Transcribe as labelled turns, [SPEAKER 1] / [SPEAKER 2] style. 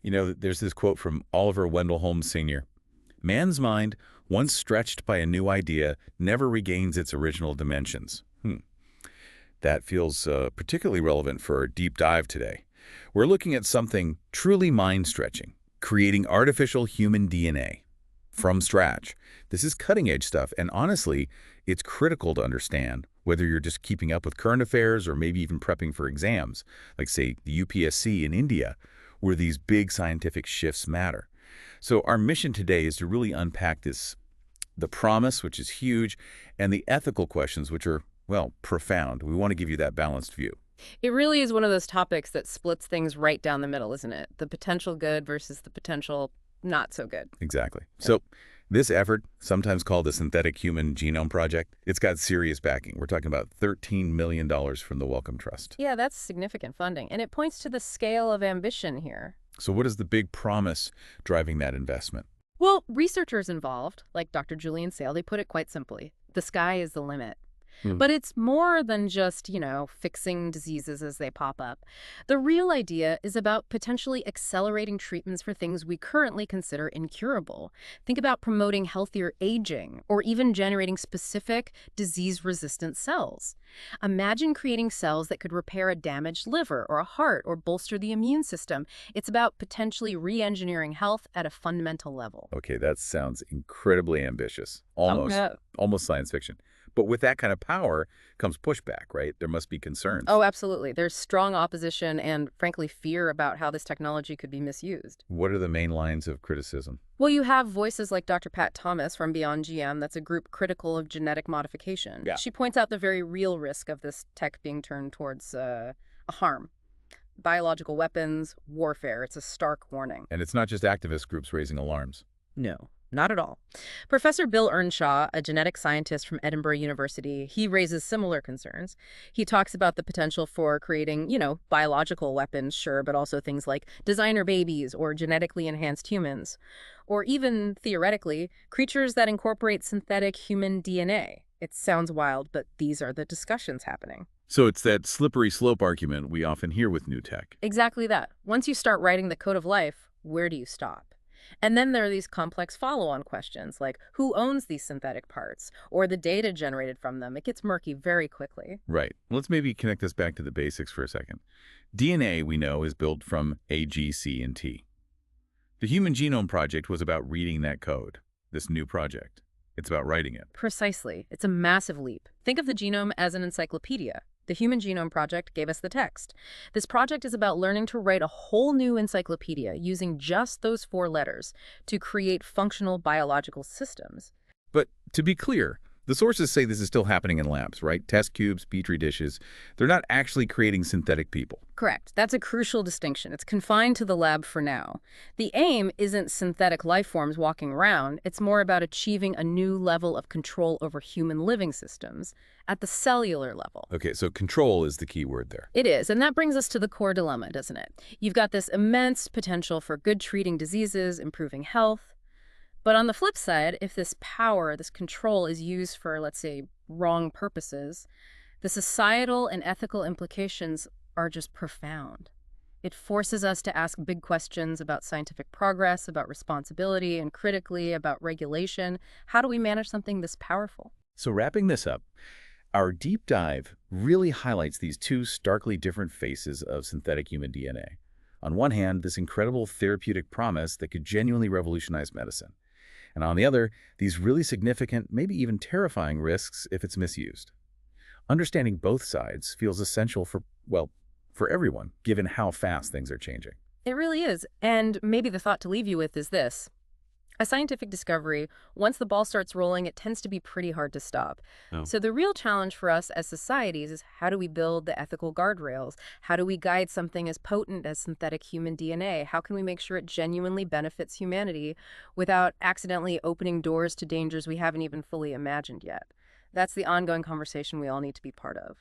[SPEAKER 1] You know, there's this quote from Oliver Wendell Holmes Sr. "Man's mind, once stretched by a new idea, never regains its original dimensions." That feels particularly relevant for our deep dive today. We're looking at something truly mind-stretching, creating artificial human DNA from scratch. This is cutting-edge stuff, and honestly, it's critical to understand, whether you're just keeping up with current affairs or maybe even prepping for exams, like, say, the UPSC in India, where these big scientific shifts matter. So our mission today is to really unpack the promise, which is huge, and the ethical questions, which are, well, profound. We want to give you that balanced view.
[SPEAKER 2] It really is one of those topics that splits things right down the middle, isn't it? The potential good versus the potential not so good.
[SPEAKER 1] Exactly. So this effort, sometimes called the Synthetic Human Genome Project, it's got serious backing. We're talking about $13 million from the Wellcome Trust.
[SPEAKER 2] Yeah, that's significant funding, and it points to the scale of ambition here.
[SPEAKER 1] So what is the big promise driving that investment?
[SPEAKER 2] Well, researchers involved, like Dr. Julian Sale, they put it quite simply. The sky is the limit. But it's more than just, fixing diseases as they pop up. The real idea is about potentially accelerating treatments for things we currently consider incurable. Think about promoting healthier aging or even generating specific disease-resistant cells. Imagine creating cells that could repair a damaged liver or a heart or bolster the immune system. It's about potentially re-engineering health at a fundamental level.
[SPEAKER 1] Okay, that sounds incredibly ambitious. Almost science fiction. But with that kind of power comes pushback, right? There must be concerns.
[SPEAKER 2] Oh, absolutely. There's strong opposition and, frankly, fear about how this technology could be misused.
[SPEAKER 1] What are the main lines of criticism?
[SPEAKER 2] Well, you have voices like Dr. Pat Thomas from Beyond GM. That's a group critical of genetic modification.
[SPEAKER 1] Yeah.
[SPEAKER 2] She points out the very real risk of this tech being turned towards a harm. Biological weapons, warfare. It's a stark warning.
[SPEAKER 1] And it's not just activist groups raising alarms.
[SPEAKER 2] No. Not at all. Professor Bill Earnshaw, a genetic scientist from Edinburgh University, he raises similar concerns. He talks about the potential for creating, biological weapons, sure, but also things like designer babies or genetically enhanced humans, or even, theoretically, creatures that incorporate synthetic human DNA. It sounds wild, but these are the discussions happening.
[SPEAKER 1] So it's that slippery slope argument we often hear with new tech.
[SPEAKER 2] Exactly that. Once you start writing the code of life, where do you stop? And then there are these complex follow-on questions like who owns these synthetic parts or the data generated from them. It gets murky very quickly.
[SPEAKER 1] Right. Let's maybe connect this back to the basics for a second. DNA, we know, is built from A, G, C, and T. The Human Genome Project was about reading that code, this new project. It's about writing it.
[SPEAKER 2] Precisely. It's a massive leap. Think of the genome as an encyclopedia. The Human Genome Project gave us the text. This project is about learning to write a whole new encyclopedia using just those 4 letters to create functional biological systems.
[SPEAKER 1] But to be clear, the sources say this is still happening in labs, right? Test tubes, petri dishes. They're not actually creating synthetic people.
[SPEAKER 2] Correct. That's a crucial distinction. It's confined to the lab for now. The aim isn't synthetic life forms walking around. It's more about achieving a new level of control over human living systems at the cellular level.
[SPEAKER 1] Okay, so control is the key word there.
[SPEAKER 2] It is, and that brings us to the core dilemma, doesn't it? You've got this immense potential for good treating diseases, improving health. But on the flip side, if this power, this control is used for, let's say, wrong purposes, the societal and ethical implications are just profound. It forces us to ask big questions about scientific progress, about responsibility, and critically about regulation. How do we manage something this powerful?
[SPEAKER 1] So wrapping this up, our deep dive really highlights these 2 starkly different faces of synthetic human DNA. On one hand, this incredible therapeutic promise that could genuinely revolutionize medicine. And on the other, these really significant, maybe even terrifying risks if it's misused. Understanding both sides feels essential for everyone, given how fast things are changing.
[SPEAKER 2] It really is. And maybe the thought to leave you with is this. A scientific discovery, once the ball starts rolling, it tends to be pretty hard to stop.
[SPEAKER 1] Oh.
[SPEAKER 2] So the real challenge for us as societies is how do we build the ethical guardrails? How do we guide something as potent as synthetic human DNA? How can we make sure it genuinely benefits humanity without accidentally opening doors to dangers we haven't even fully imagined yet? That's the ongoing conversation we all need to be part of.